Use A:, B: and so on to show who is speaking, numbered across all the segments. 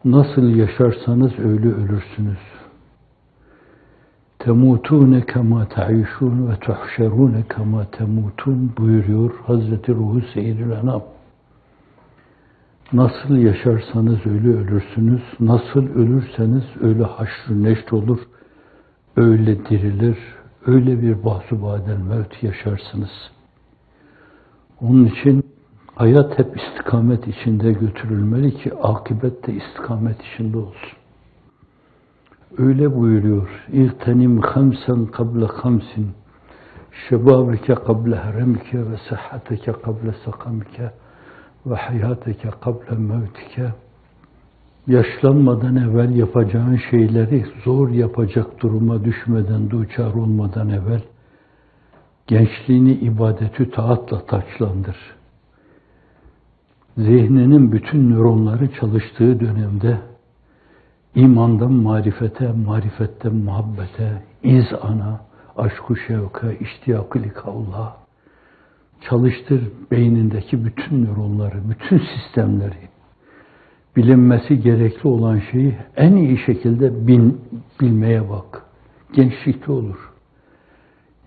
A: Nasıl yaşarsanız öyle ölürsünüz. Temutune kema taişun ve tuhşerune kema temutun buyuruyor Hazreti Ruhu Seyyidül Enam. Nasıl yaşarsanız öyle ölürsünüz. Nasıl ölürseniz öyle haşr-ı neşr olur. Öyle dirilir. Öyle bir bahs-ı badel mevt yaşarsınız. Onun için hayat hep istikamet içinde götürülmeli ki akıbet de istikamet içinde olsun. Öyle buyuruyor. İğtenim hamsen kable hamsin. Şebabike kable haremike ve sıhhateke kable sakamike ve hayateke kable mevtike. Yaşlanmadan evvel yapacağın şeyleri zor yapacak duruma düşmeden, duçar olmadan evvel gençliğini ibadetü taatla taçlandır. Zihninin bütün nöronları çalıştığı dönemde imandan marifete, marifetten muhabbete, izana, aşk-ı şevke, iştiyak-ı likavla çalıştır beynindeki bütün nöronları, bütün sistemleri. Bilinmesi gerekli olan şeyi en iyi şekilde bilmeye bak. Gençlikte olur.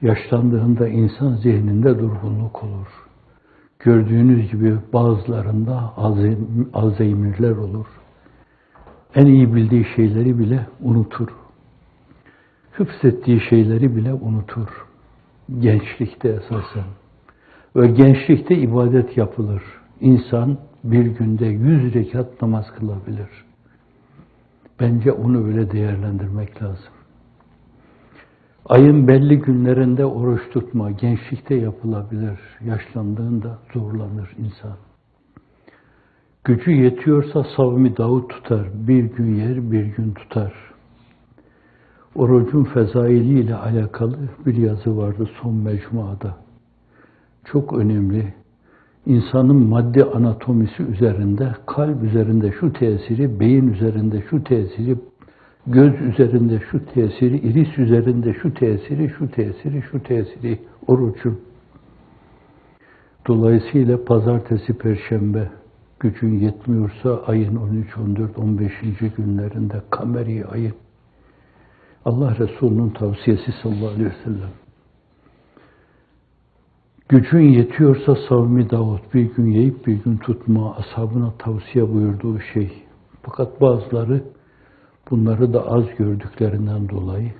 A: Yaşlandığında insan zihninde durgunluk olur. Gördüğünüz gibi bazılarında Alzheimer'ler olur. En iyi bildiği şeyleri bile unutur. Hıfzettiği şeyleri bile unutur. Gençlikte esasen. Ve gençlikte ibadet yapılır. İnsan bir günde 100 rekat namaz kılabilir. Bence onu öyle değerlendirmek lazım. Ayın belli günlerinde oruç tutma, gençlikte yapılabilir. Yaşlandığında zorlanır insan. Gücü yetiyorsa savmi Davud tutar. Bir gün yer, bir gün tutar. Orucun fezailiyle alakalı bir yazı vardı son mecmuada. Çok önemli. İnsanın maddi anatomisi üzerinde, kalp üzerinde şu tesiri, beyin üzerinde şu tesiri, göz üzerinde şu tesiri, iris üzerinde şu tesiri, şu tesiri, şu tesiri orucun. Dolayısıyla pazartesi, perşembe gücün yetmiyorsa ayın 13, 14, 15. günlerinde kameri ayın Allah Resulü'nün tavsiyesi sallallahu aleyhi ve sellem. Gücün yetiyorsa savmi Davud, bir gün yiyip bir gün tutma, ashabına tavsiye buyurduğu şey. Fakat bazıları bunları da az gördüklerinden dolayı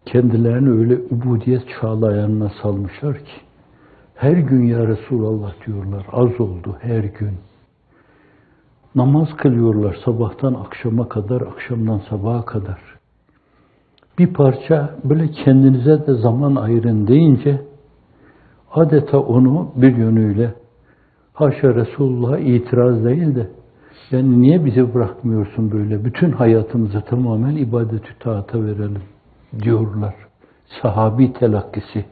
A: kendilerini öyle ubudiyet çağlayanına salmışlar ki her gün ya Resulallah diyorlar, az oldu her gün. Namaz kılıyorlar sabahtan akşama kadar, akşamdan sabaha kadar. Bir parça böyle kendinize de zaman ayırın deyince adeta onu bir yönüyle haşa Resulullah'a itiraz değil de yani niye bizi bırakmıyorsun böyle? Bütün hayatımızı tamamen ibadet-ü taata verelim diyorlar. Sahabi telakkisi.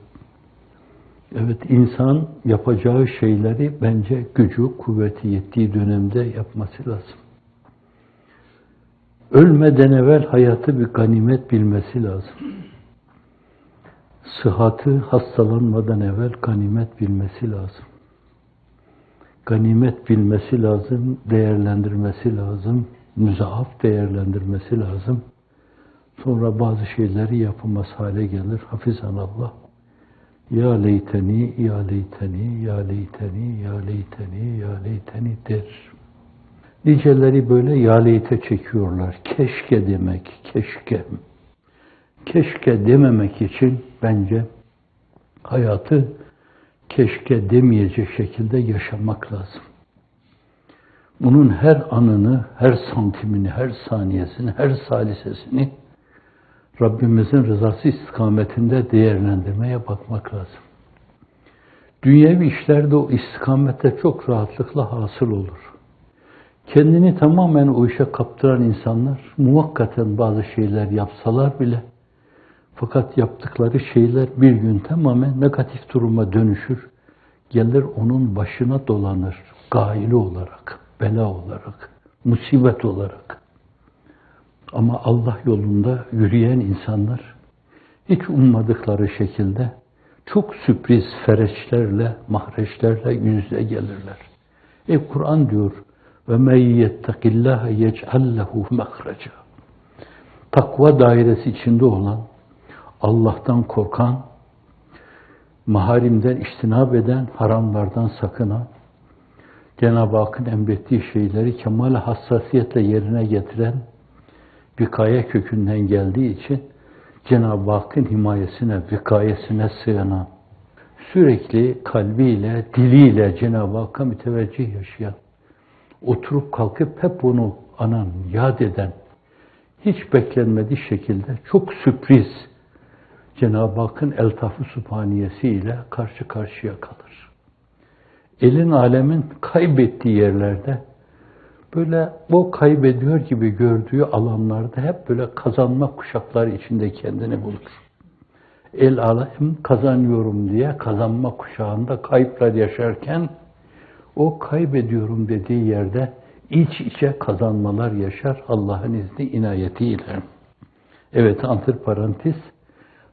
A: Evet, insan yapacağı şeyleri bence gücü, kuvveti yettiği dönemde yapması lazım. Ölmeden evvel hayatı bir ganimet bilmesi lazım. Sıhhatı hastalanmadan evvel ganimet bilmesi lazım. Ganimet bilmesi lazım, değerlendirmesi lazım, müzaaf değerlendirmesi lazım. Sonra bazı şeyleri yapılmaz hale gelir. Hafizanallah. Ya leyteni, ya leyteni, ya leyteni, ya leyteni, ya leyteni der. Niceleri böyle ya leyte çekiyorlar. Keşke demek, keşke. Keşke dememek için bence hayatı keşke demeyecek şekilde yaşamak lazım. Bunun her anını, her santimini, her saniyesini, her salisesini Rabbimizin rızası istikametinde değerlendirmeye bakmak lazım. Dünyevi işlerde o istikamette çok rahatlıkla hasıl olur. Kendini tamamen o işe kaptıran insanlar muvakkaten bazı şeyler yapsalar bile fakat yaptıkları şeyler bir gün tamamen negatif duruma dönüşür. Gelir onun başına dolanır. Gaili olarak, bela olarak, musibet olarak. Ama Allah yolunda yürüyen insanlar hiç ummadıkları şekilde çok sürpriz fereçlerle, mahreçlerle yüz yüze gelirler. Kur'an diyor, Ve men yettekillâhe yec'al lehu mehreca. Takva dairesi içinde olan, Allah'tan korkan, maharimden içtinab eden, haramlardan sakınan, Cenab-ı Hakk'ın emrettiği şeyleri kemal hassasiyetle yerine getiren, vikaya kökünden geldiği için Cenab-ı Hakk'ın himayesine, vikayesine sığınan, sürekli kalbiyle, diliyle Cenab-ı Hakk'a müteveccih yaşayan, oturup kalkıp hep onu anan, yad eden, hiç beklenmediği şekilde çok sürpriz Cenab-ı Hakk'ın eltaf-ı sübhaniyesiyle karşı karşıya kalır. Elin alemin kaybettiği yerlerde, böyle o kaybediyor gibi gördüğü alanlarda hep böyle kazanma kuşakları içinde kendini bulur. El alem kazanıyorum diye kazanma kuşağında kayıplar yaşarken, o kaybediyorum dediği yerde iç içe kazanmalar yaşar Allah'ın izni inayetiyle. Evet, antiparantez,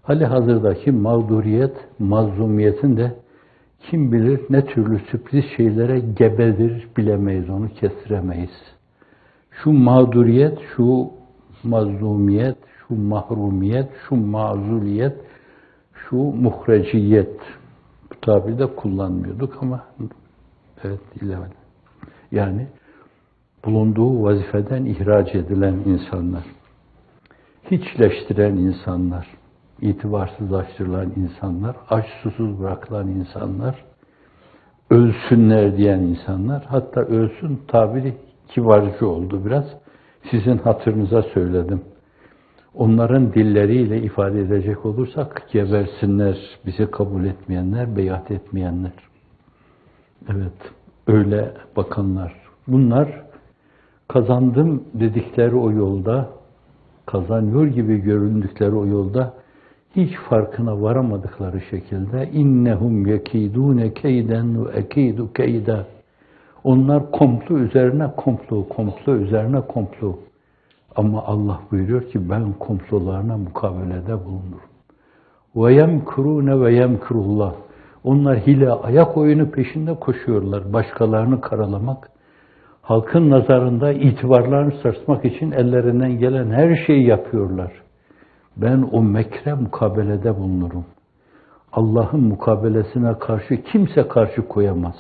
A: hali hazırdaki mağduriyet, mazlumiyetin de kim bilir ne türlü sürpriz şeylere gebedir, bilemeyiz, onu kestiremeyiz. Şu mağduriyet, şu mazlumiyet, şu mahrumiyet, şu mazuliyet, şu muhreciyet, bu tabiri de kullanmıyorduk ama evet, ilemedim. Yani bulunduğu vazifeden ihraç edilen insanlar, hiçleştiren insanlar, itibarsızlaştırılan insanlar, aç susuz bırakılan insanlar, ölsünler diyen insanlar, hatta ölsün tabiri kibarcı oldu biraz. Sizin hatırınıza söyledim. Onların dilleriyle ifade edecek olursak, gebersinler, bizi kabul etmeyenler, beyat etmeyenler. Evet, öyle bakanlar. Bunlar kazandım dedikleri o yolda, kazanıyor gibi göründükleri o yolda, hiç farkına varamadıkları şekilde innehum yekidune keyden ve ekidu keyda. Onlar komplo üzerine komplo, komplo üzerine komplo. Ama Allah buyuruyor ki ben komplolarına mukabelede bulunurum. Ve yemkurune ve yemkurullah. Onlar hile, ayak oyunu peşinde koşuyorlar. Başkalarını karalamak, halkın nazarında itibarlarını sarsmak için ellerinden gelen her şeyi yapıyorlar. Ben o mekre mukabelede bulunurum. Allah'ın mukabelesine karşı kimse karşı koyamaz.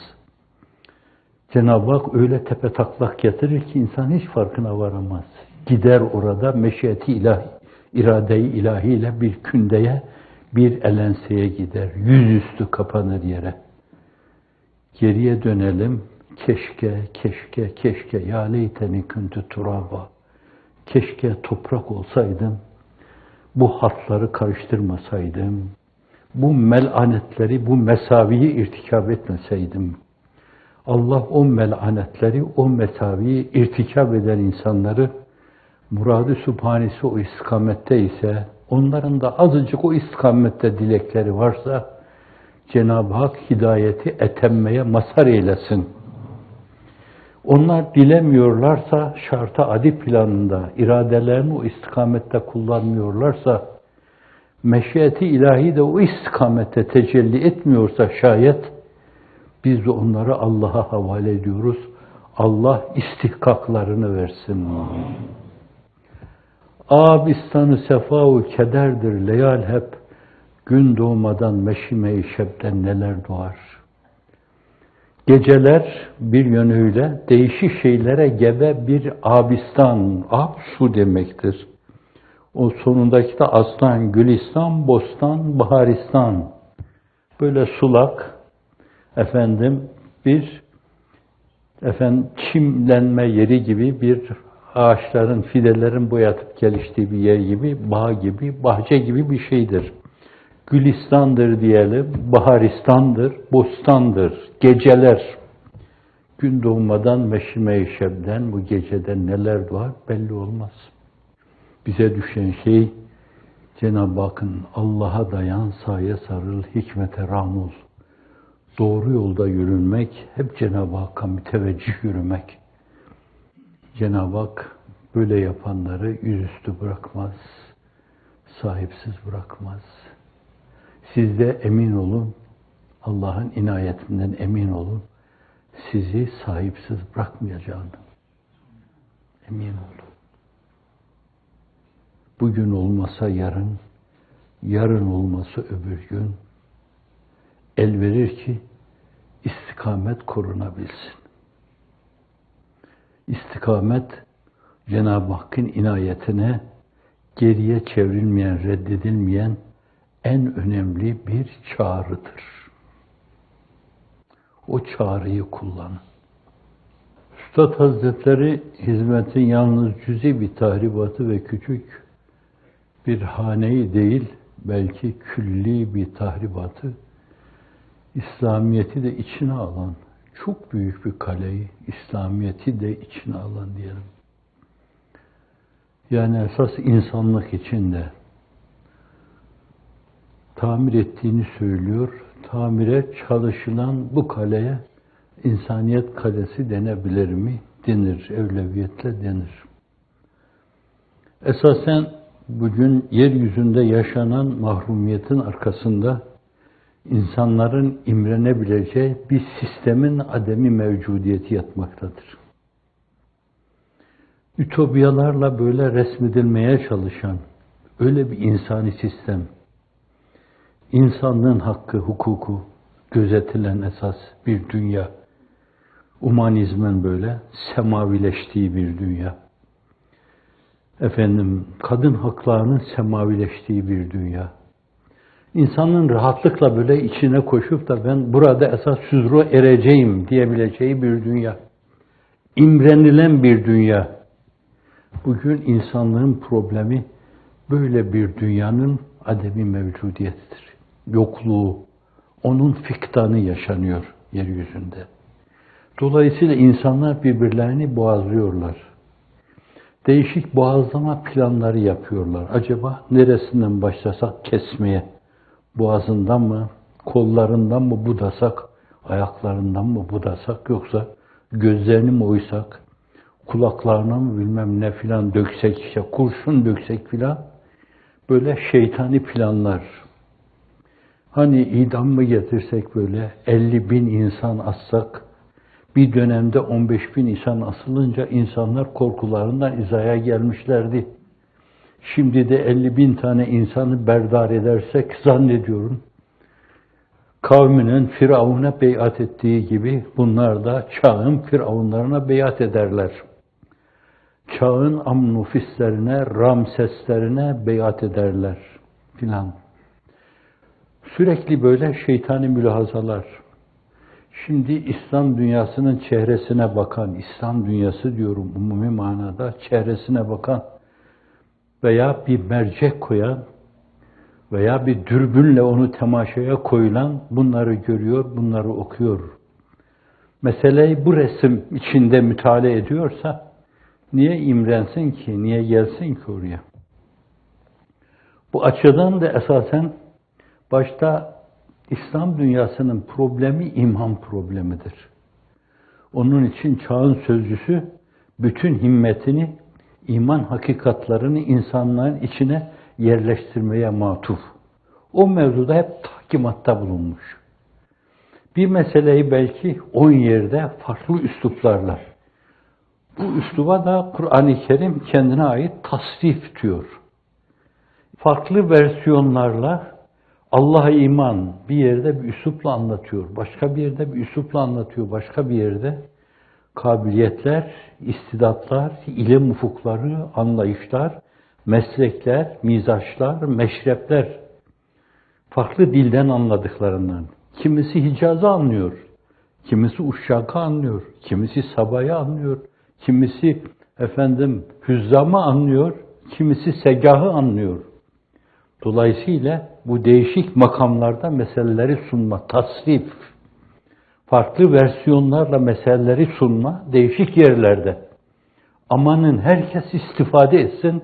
A: Cenab-ı Hak öyle tepetaklak getirir ki insan hiç farkına varamaz. Gider orada meşiyeti ilahi, irade-i ilahiyle bir kündeye, bir elenseye gider. Yüzüstü kapanır yere. Geriye dönelim. Keşke, keşke, keşke ya leyteni kuntu turaba. Keşke toprak olsaydım. Bu hatları karıştırmasaydım. Bu melanetleri, bu mesaviyi irtikab etmeseydim. Allah o melanetleri, o mesaviyi irtikab eden insanları murad-ı sübhanesi o istikamette ise, onların da azıcık o istikamette dilekleri varsa, Cenab-ı Hak hidayeti etemmeye mazhar eylesin. Onlar dilemiyorlarsa, şarta adi planında, iradelerini o istikamette kullanmıyorlarsa, meşiyeti ilahi de o istikamette tecelli etmiyorsa şayet, biz de onları Allah'a havale ediyoruz. Allah istihkaklarını versin. Abistanı sefa-u kederdir leyal hep, gün doğmadan meşime-i şebden neler doğar. Geceler bir yönüyle değişik şeylere gebe bir abistan, ab su demektir. O sonundaki de aslan, gülistan, bostan, baharistan. Böyle sulak, bir çimlenme yeri gibi, bir ağaçların, fidelerin boyatıp geliştiği bir yer gibi, bağ gibi, bahçe gibi bir şeydir. Gülistandır diyelim, baharistandır, bostandır, geceler. Gün doğmadan meşime-i şebden, bu geceden neler doğar belli olmaz. Bize düşen şey, Cenab-ı Hakk'ın Allah'a dayan, saye sarıl, hikmete ram ol. Doğru yolda yürünmek, hep Cenab-ı Hakk'a müteveccih yürümek. Cenab-ı Hak böyle yapanları yüzüstü bırakmaz, sahipsiz bırakmaz. Siz de emin olun, Allah'ın inayetinden emin olun, sizi sahipsiz bırakmayacağını. Emin ol. Bugün olmasa yarın, yarın olmasa öbür gün el verir ki istikamet korunabilsin. İstikamet, Cenab-ı Hakk'ın inayetine geriye çevrilmeyen, reddedilmeyen en önemli bir çağrıdır. O çağrıyı kullanın. Üstad Hazretleri hizmetin yalnız cüzi bir tahribatı ve küçük bir haneyi değil, belki külli bir tahribatı, İslamiyet'i de içine alan, çok büyük bir kaleyi, İslamiyet'i de içine alan diyelim. Yani esas insanlık için de tamir ettiğini söylüyor. Tamire çalışılan bu kaleye insaniyet kalesi denebilir mi? Denir, evleviyetle denir. Esasen bugün yeryüzünde yaşanan mahrumiyetin arkasında insanların imrenebileceği bir sistemin ademi mevcudiyeti yatmaktadır. Ütopyalarla böyle resmedilmeye çalışan öyle bir insani sistem, insanlığın hakkı, hukuku gözetilen esas bir dünya, humanizmin böyle semavileştiği bir dünya, kadın haklarının semavileştiği bir dünya, İnsanın rahatlıkla böyle içine koşup da ben burada esas huzura ereceğim diyebileceği bir dünya, imrenilen bir dünya. Bugün insanlığın problemi böyle bir dünyanın ademi mevcudiyetidir. Yokluğu, onun fiktanı yaşanıyor yeryüzünde. Dolayısıyla insanlar birbirlerini boğazlıyorlar. Değişik boğazlama planları yapıyorlar. Acaba neresinden başlasak kesmeye? Boğazından mı, kollarından mı budasak, ayaklarından mı budasak, yoksa gözlerini mi oysak, kulaklarına mı bilmem ne filan döksek, işte kurşun döksek filan, böyle şeytani planlar. Hani idam mı getirsek böyle 50.000 insan assak, bir dönemde 15.000 insan asılınca insanlar korkularından izaya gelmişlerdi. Şimdi de 50.000 tane insanı berdar edersek zannediyorum, kavminin Firavun'a beyat ettiği gibi bunlar da çağın firavunlarına beyat ederler. Çağın Amnufislerine, Ramseslerine beyat ederler filan. Sürekli böyle şeytani mülahazalar. Şimdi İslam dünyasının çehresine bakan, İslam dünyası diyorum umumi manada, çehresine bakan veya bir mercek koyan veya bir dürbünle onu temaşaya koyulan bunları görüyor, bunları okuyor. Meseleyi bu resim içinde mütalaa ediyorsa niye imrensin ki, niye gelsin ki oraya? Bu açıdan da esasen başta İslam dünyasının problemi imhan problemidir. Onun için çağın sözcüsü bütün himmetini, iman hakikatlarını insanların içine yerleştirmeye matuf. O mevzuda hep tahkimatta bulunmuş. Bir meseleyi belki 10 yerde farklı üsluplarla. Bu üsluba da Kur'an-ı Kerim kendine ait tasnif diyor. Farklı versiyonlarla Allah'a iman bir yerde bir üslupla anlatıyor, başka bir yerde bir üslupla anlatıyor, başka bir yerde kabiliyetler, istidatlar, ilim ufukları, anlayışlar, meslekler, mizaçlar, meşrepler, farklı dilden anladıklarından. Kimisi Hicaz'ı anlıyor, kimisi Uşşak'ı anlıyor, kimisi Sabah'ı anlıyor, kimisi Hüzzam'ı anlıyor, kimisi Segah'ı anlıyor. Dolayısıyla bu değişik makamlarda meseleleri sunma, tasnif, farklı versiyonlarla meseleleri sunma, değişik yerlerde. Amanın herkes istifade etsin,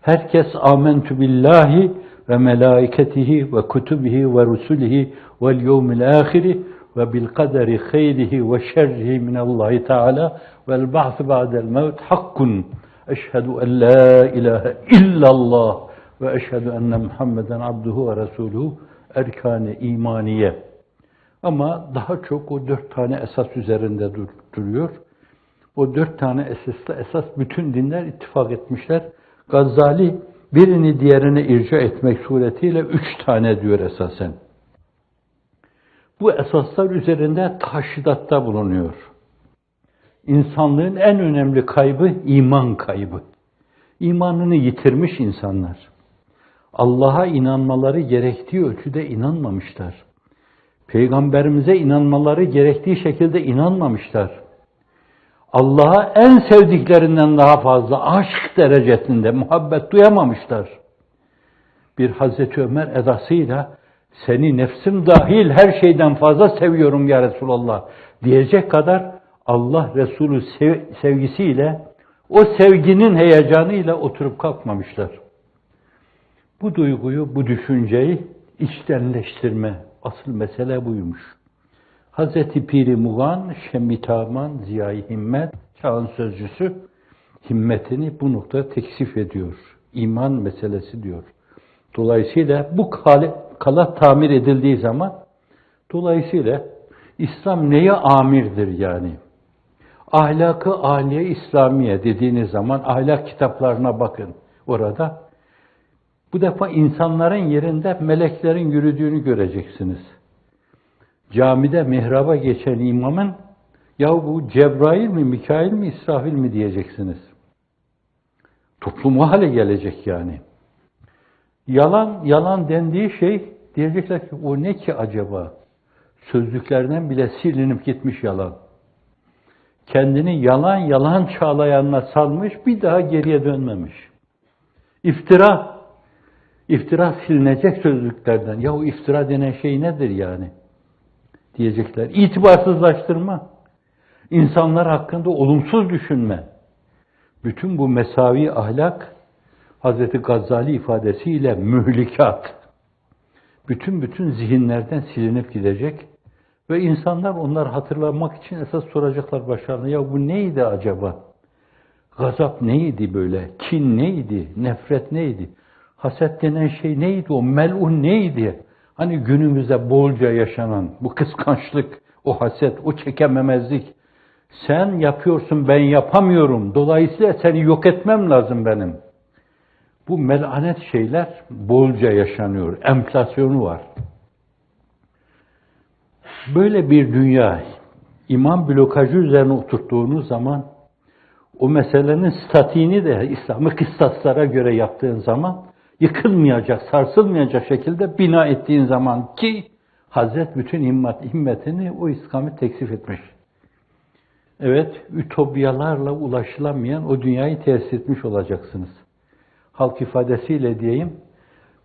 A: herkes âmentü billahi ve melâiketihi ve kutubihi ve rusulihi vel yevmil âhiri ve bil kaderi hayrihi ve şerrihi minallahi teâlâ vel ba'th ba'del mevt hakkun. Eşhedü en la ilahe illallah ve eşhedü enne Muhammeden abduhu ve resuluhu erkâne imaniye. Ama daha çok o 4 tane esas üzerinde duruyor. O 4 tane esas bütün dinler ittifak etmişler. Gazali birini diğerine irca etmek suretiyle 3 tane diyor esasen. Bu esaslar üzerinde taşhidatta bulunuyor. İnsanlığın en önemli kaybı iman kaybı. İmanını yitirmiş insanlar. Allah'a inanmaları gerektiği ölçüde inanmamışlar. Peygamberimize inanmaları gerektiği şekilde inanmamışlar. Allah'a en sevdiklerinden daha fazla aşk derecesinde muhabbet duyamamışlar. Bir Hazreti Ömer edasıyla seni nefsim dahil her şeyden fazla seviyorum ya Resulallah diyecek kadar Allah Resulü sevgisiyle, o sevginin heyecanıyla oturup kalkmamışlar. Bu duyguyu, bu düşünceyi içtenleştirme, asıl mesele buymuş. Hazreti Piri Mugan, Şemitaman, Ziya-i Himmet, çağın sözcüsü, himmetini bu noktada teksif ediyor. İman meselesi diyor. Dolayısıyla bu kala tamir edildiği zaman, dolayısıyla İslam neye amirdir yani? Ahlak-ı âliye İslamiye dediğiniz zaman ahlak kitaplarına bakın orada. Bu defa insanların yerinde meleklerin yürüdüğünü göreceksiniz. Camide mihraba geçen imamın, ya bu Cebrail mi, Mikail mi, İsrafil mi diyeceksiniz. Toplumu hale gelecek yani. Yalan dendiği şey, diyecekler ki o ne ki acaba? Sözlüklerden bile silinip gitmiş yalan. Kendini yalan çağlayanına salmış, bir daha geriye dönmemiş. İftira silinecek sözlüklerden. Yahu iftira denen şey nedir yani? Diyecekler. İtibarsızlaştırma. İnsanlar hakkında olumsuz düşünme. Bütün bu mesavi ahlak, Hazreti Gazali ifadesiyle mühlikat. Bütün zihinlerden silinip gidecek. Ve insanlar onları hatırlamak için esas soracaklar başlarına. Ya bu neydi acaba? Gazap neydi böyle? Kin neydi? Nefret neydi? Haset denen şey neydi? O melun neydi? Hani günümüzde bolca yaşanan bu kıskançlık, o haset, o çekememezlik. Sen yapıyorsun, ben yapamıyorum. Dolayısıyla seni yok etmem lazım benim. Bu melanet şeyler bolca yaşanıyor. Enflasyonu var. Böyle bir dünya, iman blokajı üzerine oturttuğunuz zaman, o meselenin statiğini de İslami kıstaslara göre yaptığın zaman, yıkılmayacak, sarsılmayacak şekilde bina ettiğin zaman ki, Hazret bütün himmetini o istikamet teksif etmiş. Evet, ütopyalarla ulaşılamayan o dünyayı tesis etmiş olacaksınız. Halk ifadesiyle diyeyim,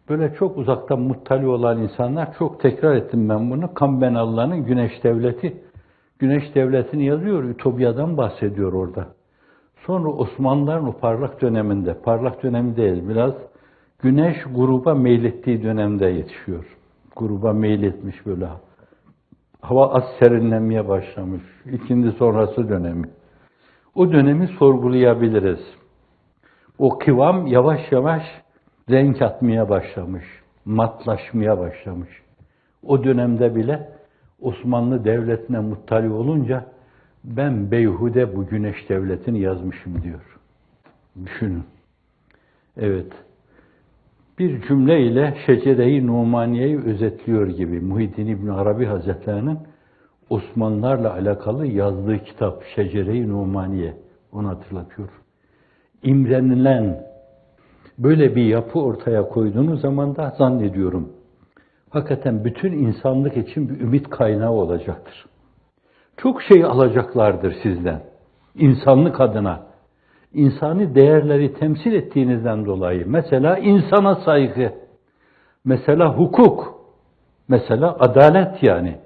A: böyle çok uzaktan muttali olan insanlar, çok tekrar ettim ben bunu, Kambenalıların Güneş Devleti. Güneş Devleti'ni yazıyor, Ütopya'dan bahsediyor orada. Sonra Osmanlıların o parlak döneminde, parlak dönemi değil biraz, güneş gruba meylettiği dönemde yetişiyor. Gruba meyletmiş böyle. Hava az serinlenmeye başlamış. İkindi sonrası dönemi. O dönemi sorgulayabiliriz. O kıvam yavaş yavaş renk atmaya başlamış, matlaşmaya başlamış. O dönemde bile Osmanlı Devleti'ne muttali olunca ben beyhude bu Güneş Devleti'ni yazmışım diyor. Düşünün. Evet. Bir cümleyle Şecere-i Numaniye'yi özetliyor gibi Muhyiddin İbn Arabi Hazretleri'nin Osmanlılarla alakalı yazdığı kitap Şecere-i Numaniye onu hatırlatıyor. İmrenilen böyle bir yapı ortaya koyduğunuz zaman da zannediyorum hakikaten bütün insanlık için bir ümit kaynağı olacaktır. Çok şey alacaklardır sizden. İnsanlık adına. İnsani değerleri temsil ettiğinizden dolayı. Mesela insana saygı. Mesela hukuk. Mesela adalet yani.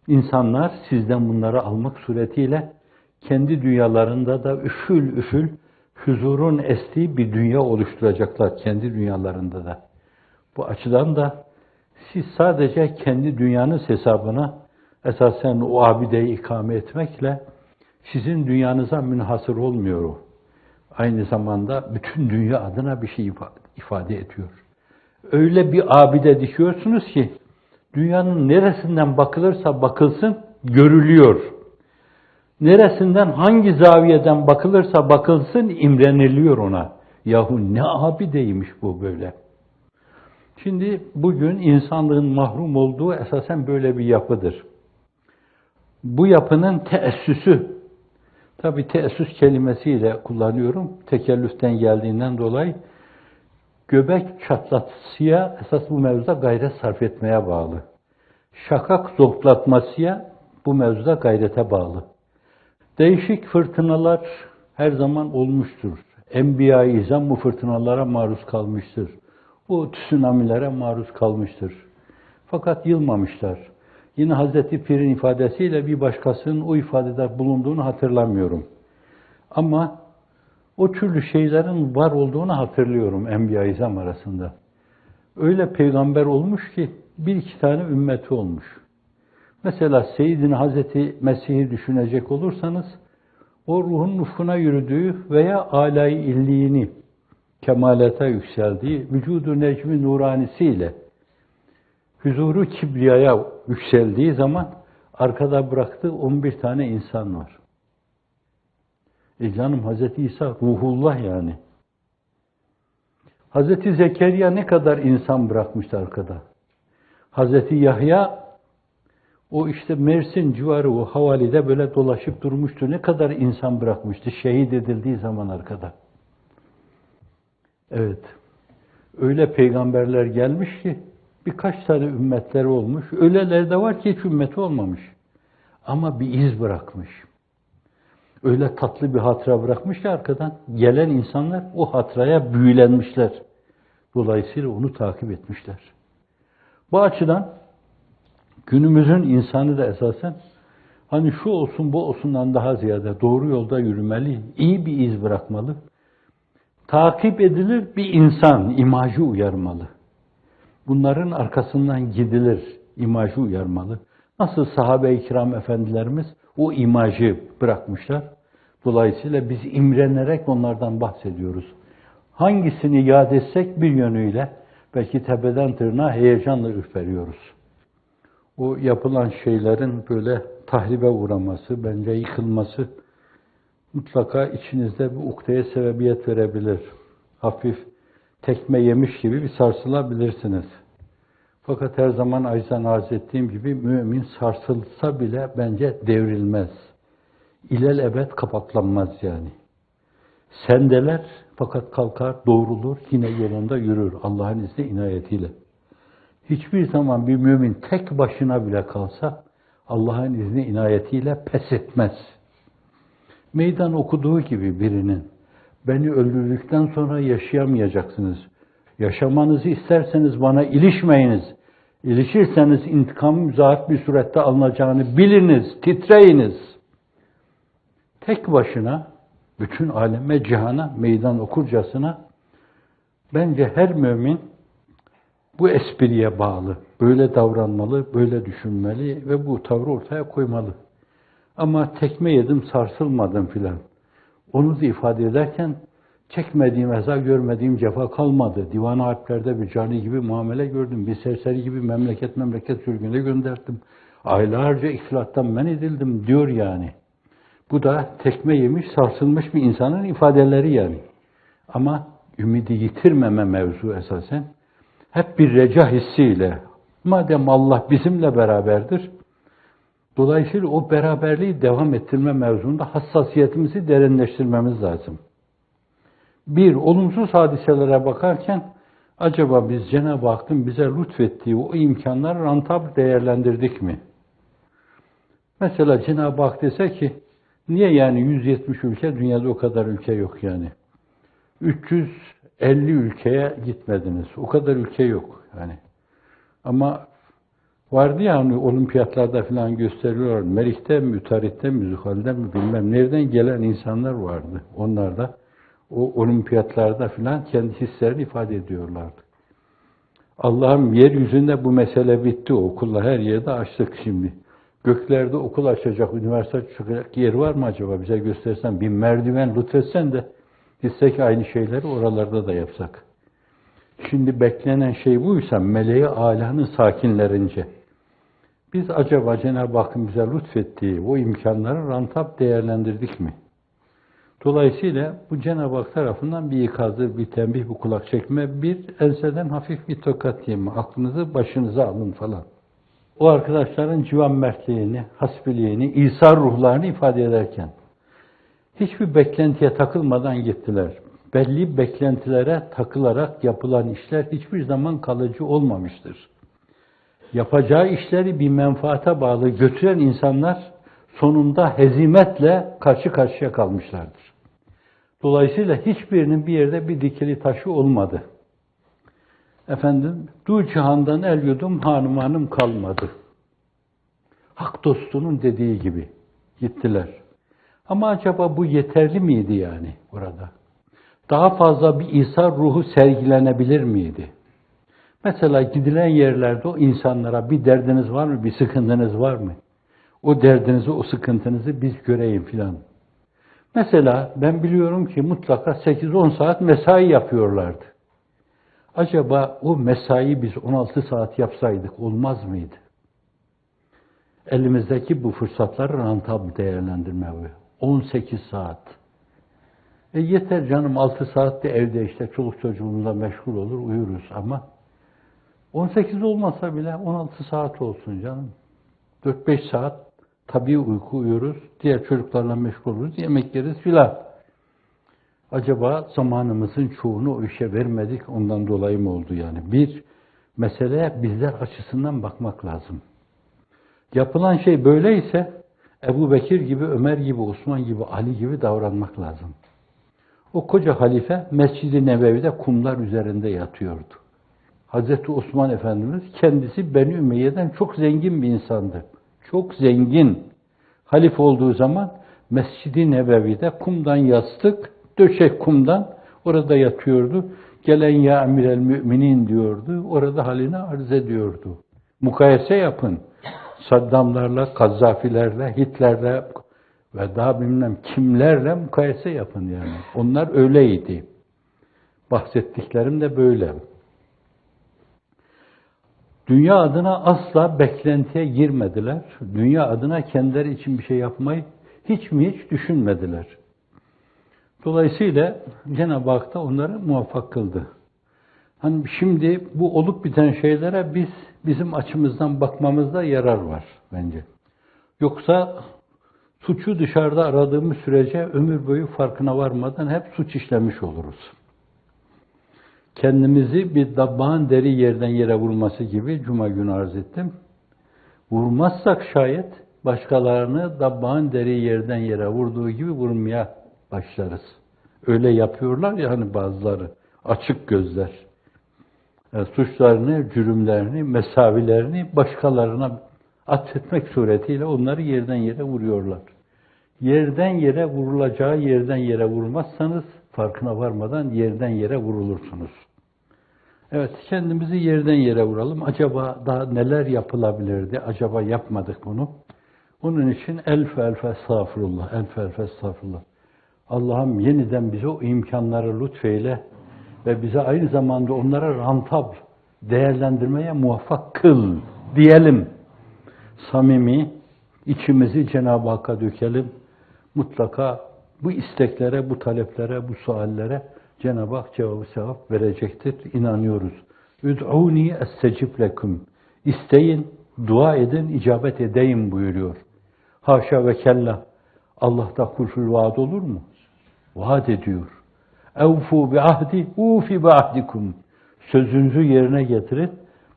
A: İnsanlar sizden bunları almak suretiyle kendi dünyalarında da üfül huzurun estiği bir dünya oluşturacaklar kendi dünyalarında da. Bu açıdan da siz sadece kendi dünyanız hesabına esasen o abideyi ikame etmekle sizin dünyanıza münhasır olmuyor o. Aynı zamanda bütün dünya adına bir şey ifade ediyor. Öyle bir abide dikiyorsunuz ki dünyanın neresinden bakılırsa bakılsın görülüyor. Neresinden, hangi zaviyeden bakılırsa bakılsın imreniliyor ona. Yahu ne abideymiş bu böyle. Şimdi bugün insanlığın mahrum olduğu esasen böyle bir yapıdır. Bu yapının teessüsü, tabii teessüs kelimesiyle kullanıyorum, tekellüften geldiğinden dolayı, göbek çatlatısıya esas bu mevzuda gayret sarf etmeye bağlı. Şakak zoplatmasıya bu mevzuda gayrete bağlı. Değişik fırtınalar her zaman olmuştur. Enbiya-i İzam bu fırtınalara maruz kalmıştır. Bu tsunamilere maruz kalmıştır. Fakat yılmamışlar. Yine Hazreti Pir'in ifadesiyle bir başkasının o ifadede bulunduğunu hatırlamıyorum. Ama o türlü şeylerin var olduğunu hatırlıyorum Enbiya-i İzam arasında. Öyle peygamber olmuş ki bir iki tane ümmeti olmuş. Mesela Seyyidina Hazreti Mesih'i düşünecek olursanız, o ruhun ufkuna yürüdüğü veya âlâ-i illiğini kemalete yükseldiği, vücudu necmi nuranisiyle huzuru kibriyaya yükseldiği zaman arkada bıraktığı 11 tane insan var. Canım Hazreti İsa ruhullah yani. Hazreti Zekeriya ne kadar insan bırakmıştı arkada. Hazreti Yahya o işte Mersin civarı o havalide böyle dolaşıp durmuştu. Ne kadar insan bırakmıştı şehit edildiği zaman arkada. Evet. Öyle peygamberler gelmiş ki birkaç tane ümmetleri olmuş. Öyleleri de var ki hiç ümmeti olmamış. Ama bir iz bırakmış. Öyle tatlı bir hatıra bırakmış ki arkadan gelen insanlar o hatıraya büyülenmişler. Dolayısıyla onu takip etmişler. Bu açıdan günümüzün insanı da esasen hani şu olsun bu olsundan daha ziyade doğru yolda yürümeli, iyi bir iz bırakmalı. Takip edilir bir insan, imajı uyarmalı. Bunların arkasından gidilir, imajı uyarmalı. Nasıl sahabe-i kiram efendilerimiz o imajı bırakmışlar. Dolayısıyla biz imrenerek onlardan bahsediyoruz. Hangisini yad etsek bir yönüyle belki tepeden tırnağa heyecanla ürperiyoruz. O yapılan şeylerin böyle tahribe uğraması, bence yıkılması mutlaka içinizde bir ukteye sebebiyet verebilir. Hafif tekme yemiş gibi bir sarsılabilirsiniz. Fakat her zaman acizane arz ettiğim gibi mümin sarsılsa bile bence devrilmez. İlelebet kapaklanmaz yani. Sendeler fakat kalkar, doğrulur, yine yolunda yürür Allah'ın izni inayetiyle. Hiçbir zaman bir mümin tek başına bile kalsa Allah'ın izni inayetiyle pes etmez. Meydan okuduğu gibi birinin, beni öldürdükten sonra yaşayamayacaksınız. Yaşamanızı isterseniz bana ilişmeyiniz. İlişirseniz intikamı müzahit bir surette alınacağını biliniz, titreyiniz. Tek başına, bütün aleme, cihana, meydan okurcasına, bence her mümin bu espriye bağlı. Böyle davranmalı, böyle düşünmeli ve bu tavrı ortaya koymalı. Ama tekme yedim, sarsılmadım filan. Onu da ifade ederken çekmediğim eza, görmediğim cefa kalmadı. Divan-ı Harpler'de bir cani gibi muamele gördüm. Bir serseri gibi memleket sürgüne gönderdim. Aylarca ihtilattan men edildim diyor yani. Bu da tekme yemiş, sarsılmış bir insanın ifadeleri yani. Ama ümidi yitirmeme mevzu esasen. Hep bir reca hissiyle. Madem Allah bizimle beraberdir, dolayısıyla o beraberliği devam ettirme mevzunda hassasiyetimizi derinleştirmemiz lazım. Bir, olumsuz hadiselere bakarken acaba biz Cenab-ı Hakk'ın bize lütfettiği o imkanları rantabl değerlendirdik mi? Mesela Cenab-ı Hak dese ki, niye yani 170 ülke, dünyada o kadar ülke yok yani? 350 ülkeye gitmediniz, o kadar ülke yok yani. Ama vardı ya hani olimpiyatlarda falan gösteriyorlar. Merih'te mi, Tarih'te mi, Zuhal'de mi bilmem nereden gelen insanlar vardı. Onlar da o olimpiyatlarda falan kendi hislerini ifade ediyorlardı. Allah'ım yeryüzünde bu mesele bitti. Okulla her yerde açtık şimdi. Göklerde okul açacak, üniversite açacak yer var mı acaba? Bize göstersen, bir merdiven lütfetsen de gitsek aynı şeyleri oralarda da yapsak. Şimdi beklenen şey buysa meleği âlâ'nın sakinlerince Biz acaba Cenab-ı Hakk'ın bize lütfettiği o imkanları rantab değerlendirdik mi? Dolayısıyla bu Cenab-ı Hak tarafından bir ikazı, bir tembih, bir kulak çekme, bir enseden hafif bir tokat yeme, aklınızı başınıza alın falan. O arkadaşların civan mertliğini, hasbiliğini, İsa ruhlarını ifade ederken hiçbir beklentiye takılmadan gittiler. Belli beklentilere takılarak yapılan işler hiçbir zaman kalıcı olmamıştır. Yapacağı işleri bir menfaata bağlı götüren insanlar sonunda hezimetle karşı karşıya kalmışlardır. Dolayısıyla hiçbirinin bir yerde bir dikili taşı olmadı. Efendim, du cihandan el yudum hanım kalmadı. Hak dostunun dediği gibi gittiler. Ama acaba bu yeterli miydi yani burada? Daha fazla bir İsa ruhu sergilenebilir miydi? Mesela gidilen yerlerde o insanlara bir derdiniz var mı, bir sıkıntınız var mı? O derdinizi, o sıkıntınızı biz göreyim filan. Mesela ben biliyorum ki mutlaka 8-10 saat mesai yapıyorlardı. Acaba o mesai biz 16 saat yapsaydık olmaz mıydı? Elimizdeki bu fırsatları rantab değerlendirme bu. 18 saat. Yeter canım 6 saat de evde işte çoluk çocuğumuzla meşgul olur, uyuruz ama 18 olmasa bile 16 saat olsun canım. 4-5 saat tabii uyku uyuruz, diğer çocuklarla meşgul oluruz, yemek yeriz filan. Acaba zamanımızın çoğunu o işe vermedik, ondan dolayı mı oldu yani? Bir, meseleye bizler açısından bakmak lazım. Yapılan şey böyleyse, Ebu Bekir gibi, Ömer gibi, Osman gibi, Ali gibi davranmak lazım. O koca halife Mescid-i Nebevi'de kumlar üzerinde yatıyordu. Hazreti Osman Efendimiz kendisi Beni Ümeyye'den çok zengin bir insandı. Çok zengin. Halife olduğu zaman Mescid-i Nebevi'de kumdan yastık, döşek kumdan orada yatıyordu. Gelen ya emirel müminin diyordu. Orada halini arz ediyordu. Mukayese yapın. Saddamlarla, Kazzafilerle, Hitler'le ve daha bilmem kimlerle mukayese yapın yani. Onlar öyleydi. Bahsettiklerim de böyle. Dünya adına asla beklentiye girmediler. Dünya adına kendileri için bir şey yapmayı hiç düşünmediler. Dolayısıyla Cenab-ı Hak da onları muvaffak kıldı. Hani şimdi bu olup biten şeylere bizim açımızdan bakmamızda yarar var bence. Yoksa suçu dışarıda aradığımız sürece ömür boyu farkına varmadan hep suç işlemiş oluruz. Kendimizi bir dabbağın deri yerden yere vurması gibi cuma günü arz ettim. Vurmazsak şayet başkalarını dabbağın deri yerden yere vurduğu gibi vurmaya başlarız. Öyle yapıyorlar ya hani bazıları açık gözler. Yani suçlarını, cürümlerini, mesavilerini başkalarına atfetmek suretiyle onları yerden yere vuruyorlar. Yerden yere vurulacağı yerden yere vurmazsanız farkına varmadan yerden yere vurulursunuz. Evet, kendimizi yerden yere vuralım. Acaba daha neler yapılabilirdi? Acaba yapmadık bunu. Onun için elf estağfurullah, elf estağfurullah. Allah'ım yeniden bize o imkanları lütfeyle ve bize aynı zamanda onlara rantab değerlendirmeye muvaffak kıl diyelim. Samimi, içimizi Cenab-ı Hakk'a dökelim. Mutlaka bu isteklere, bu taleplere, bu suallere Cenab-ı Hak cevabı sevap verecektir. İnanıyoruz. Üd'ûni estecib leküm. İsteyin, dua edin, icabet edeyim buyuruyor. Haşa ve kella. Allah'ta hulful vaad olur mu? Vaad ediyor. Evfu bi ahdi, ufi bi ahdikum. Sözünüzü yerine getirin.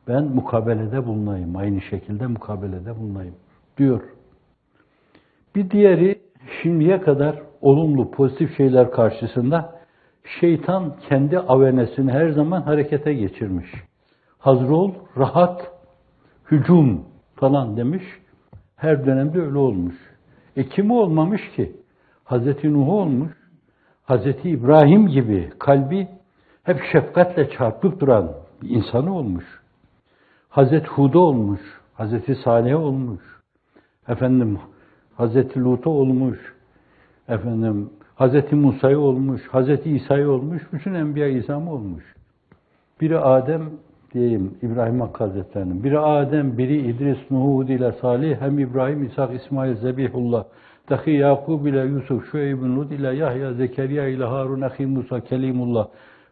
A: Ben mukabelede bulunayım. Aynı şekilde mukabelede bulunayım diyor. Bir diğeri şimdiye kadar olumlu, pozitif şeyler karşısında şeytan kendi avenesini her zaman harekete geçirmiş. Hazır ol, rahat, hücum falan demiş. Her dönemde öyle olmuş. Kimi olmamış ki? Hazreti Nuh olmuş. Hazreti İbrahim gibi kalbi hep şefkatle çarpıp duran bir insanı olmuş. Hazreti Hud'a olmuş. Hazreti Salih'e olmuş. Efendim Hazreti Lut'a olmuş. Efendim Hazreti Musa'ya olmuş. Hazreti İsa'ya olmuş. Bütün Enbiya İzamı olmuş. Biri Adem, diyeyim İbrahim Hakkı Hazretleri'nin. Biri Adem, biri İdris, Nuh, Hud ile Salih, hem İbrahim, İshak, İsmail, Zebihullah, Dahi Yakub ile Yusuf, Şueyb, Lut ile Yahya, Zekeriya ile Harun, Ahi Musa, Kelimullah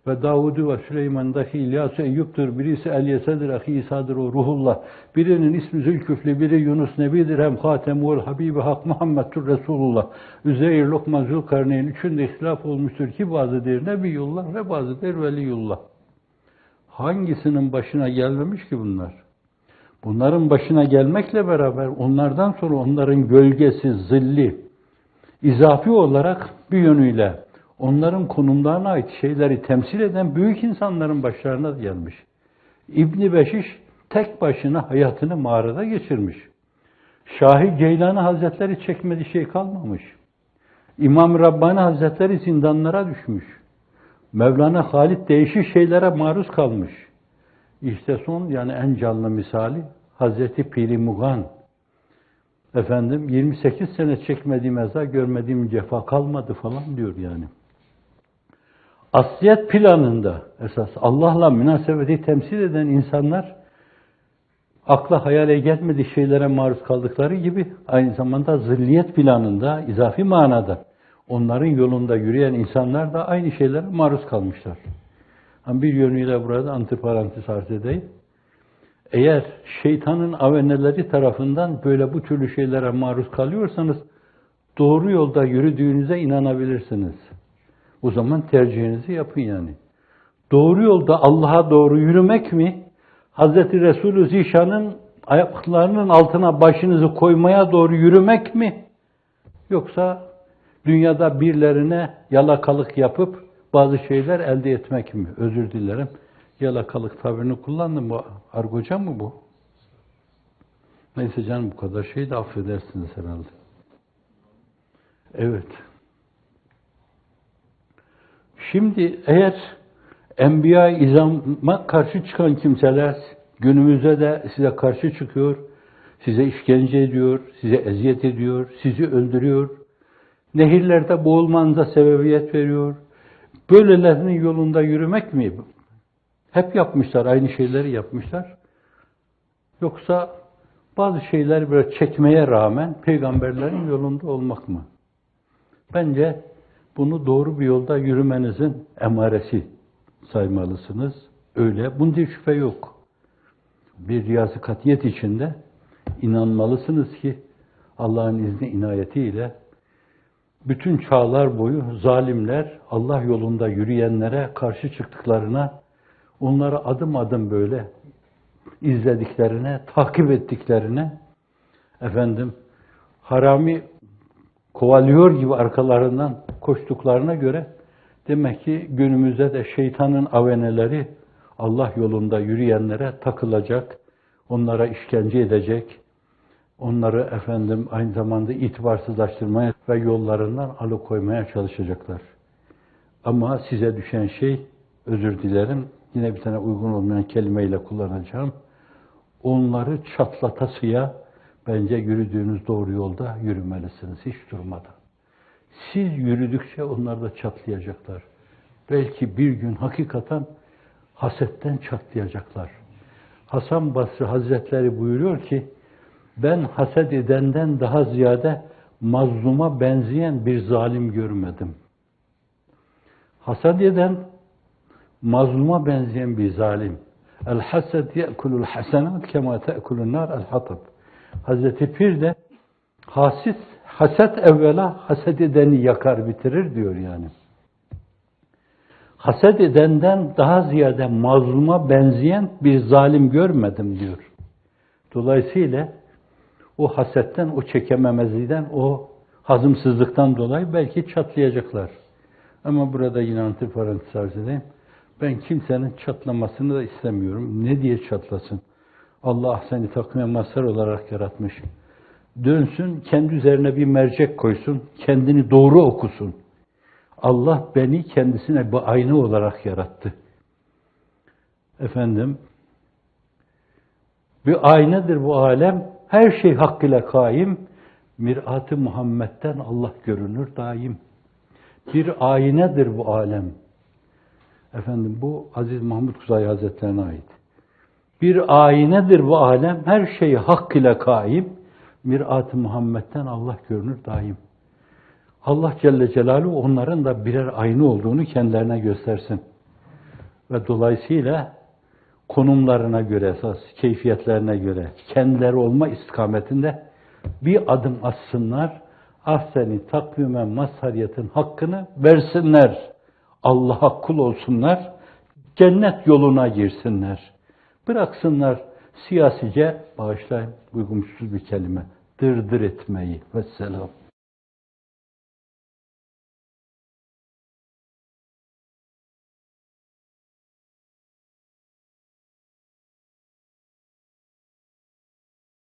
A: ve Davud'u ve Süleyman, Dahi İlyas-ı Eyyub'dur. Birisi Elyese'dir, Ahi İsa'dır, o Ruhullah. Birinin ismi Zülküflü, biri Yunus Nebi'dir, hem Hatem-ul Habibi Hak Muhammed'tur Resulullah. Üzeyir, Lokman, Zülkarneyn, üçünde ihtilaf olmuştur ki bazı der Nebiyullah ve bazı der Veliyullah. Hangisinin başına gelmemiş ki bunlar? Bunların başına gelmekle beraber onlardan sonra onların gölgesi, zilli, izafi olarak bir yönüyle onların konumlarına ait şeyleri temsil eden büyük insanların başlarına gelmiş. İbn Beşiş tek başına hayatını mağarada geçirmiş. Şahi Geylani Hazretleri çekmediği şey kalmamış. İmam Rabbani Hazretleri zindanlara düşmüş. Mevlana Halid değişik şeylere maruz kalmış. İşte son, yani en canlı misali Hazreti Piri Mugan. 28 sene çekmediğim eza, görmediğim cefa kalmadı falan diyor yani. Asliyet planında esas Allah'la münasebeti temsil eden insanlar akla hayale gelmediği şeylere maruz kaldıkları gibi aynı zamanda zilliyet planında, izafi manada onların yolunda yürüyen insanlar da aynı şeylere maruz kalmışlar. Ama bir yönüyle burada antiparantez arz edeyim. Eğer şeytanın aveneleri tarafından böyle bu türlü şeylere maruz kalıyorsanız doğru yolda yürüdüğünüze inanabilirsiniz. O zaman tercihinizi yapın yani. Doğru yolda Allah'a doğru yürümek mi? Hazreti Resulü Zişan'ın ayaklarının altına başınızı koymaya doğru yürümek mi? Yoksa dünyada birilerine yalakalık yapıp bazı şeyler elde etmek mi? Özür dilerim. Yalakalık tabirini kullandım. Bu argoca mı bu? Neyse canım, bu kadar şeyi de affedersiniz herhalde. Evet. Şimdi eğer Enbiya-i İzam'a karşı çıkan kimseler günümüzde de size karşı çıkıyor, size işkence ediyor, size eziyet ediyor, sizi öldürüyor, nehirlerde boğulmanıza sebebiyet veriyor. Böylelerinin yolunda yürümek mi? Hep yapmışlar, aynı şeyleri yapmışlar. Yoksa bazı şeyleri böyle çekmeye rağmen peygamberlerin yolunda olmak mı? Bence bunu doğru bir yolda yürümenizin emaresi saymalısınız. Öyle, bunda şüphe yok. Bir riyaz-ı katiyet içinde inanmalısınız ki Allah'ın izni inayetiyle bütün çağlar boyu zalimler Allah yolunda yürüyenlere karşı çıktıklarına, onları adım adım böyle izlediklerine, takip ettiklerine, harami kovalıyor gibi arkalarından koştuklarına göre demek ki günümüzde de şeytanın aveneleri Allah yolunda yürüyenlere takılacak, onlara işkence edecek, onları aynı zamanda itibarsızlaştırmaya ve yollarından alıkoymaya çalışacaklar. Ama size düşen şey, özür dilerim, yine bir tane uygun olmayan kelimeyle kullanacağım. Onları çatlatasıya bence yürüdüğünüz doğru yolda yürümelisiniz hiç durmadan. Siz yürüdükçe onlar da çatlayacaklar. Belki bir gün hakikaten hasetten çatlayacaklar. Hasan Basri Hazretleri buyuruyor ki, ben haset edenden daha ziyade mazluma benzeyen bir zalim görmedim. Hased eden, mazluma benzeyen bir zalim. El-hased ye'kulul hasenat kema te'kulun nar el-hatab. Hazreti Pir de haset evvela haset edeni yakar bitirir diyor yani. Haset edenden daha ziyade mazluma benzeyen bir zalim görmedim diyor. Dolayısıyla o hasetten, o çekememezliğden, o hazımsızlıktan dolayı belki çatlayacaklar. Ama burada yine antiparantez arz edeyim. Ben kimsenin çatlamasını da istemiyorum. Ne diye çatlasın? Allah seni takvime mazhar olarak yaratmış. Dönsün, kendi üzerine bir mercek koysun, kendini doğru okusun. Allah beni kendisine bu ayna olarak yarattı. Bir aynadır bu alem, her şey hakkıyla kaim. Mirat-ı Muhammed'den Allah görünür daim. Bir aynadır bu alem. Bu Aziz Mahmud Kuzayi Hazretlerine ait. Bir aynedir bu alem, her şeyi hak ile kaim. Mirat-ı Muhammed'den Allah görünür daim. Allah Celle Celaluhu onların da birer ayna olduğunu kendilerine göstersin. Ve dolayısıyla konumlarına göre, esas keyfiyetlerine göre kendileri olma istikametinde bir adım atsınlar. Ahseni takvime mazhariyetin hakkını versinler. Allah'a kul olsunlar. Cennet yoluna girsinler. Bıraksınlar siyasice, bağışlayın uygunsuz bir kelime, dırdır etmeyi. Vesselam.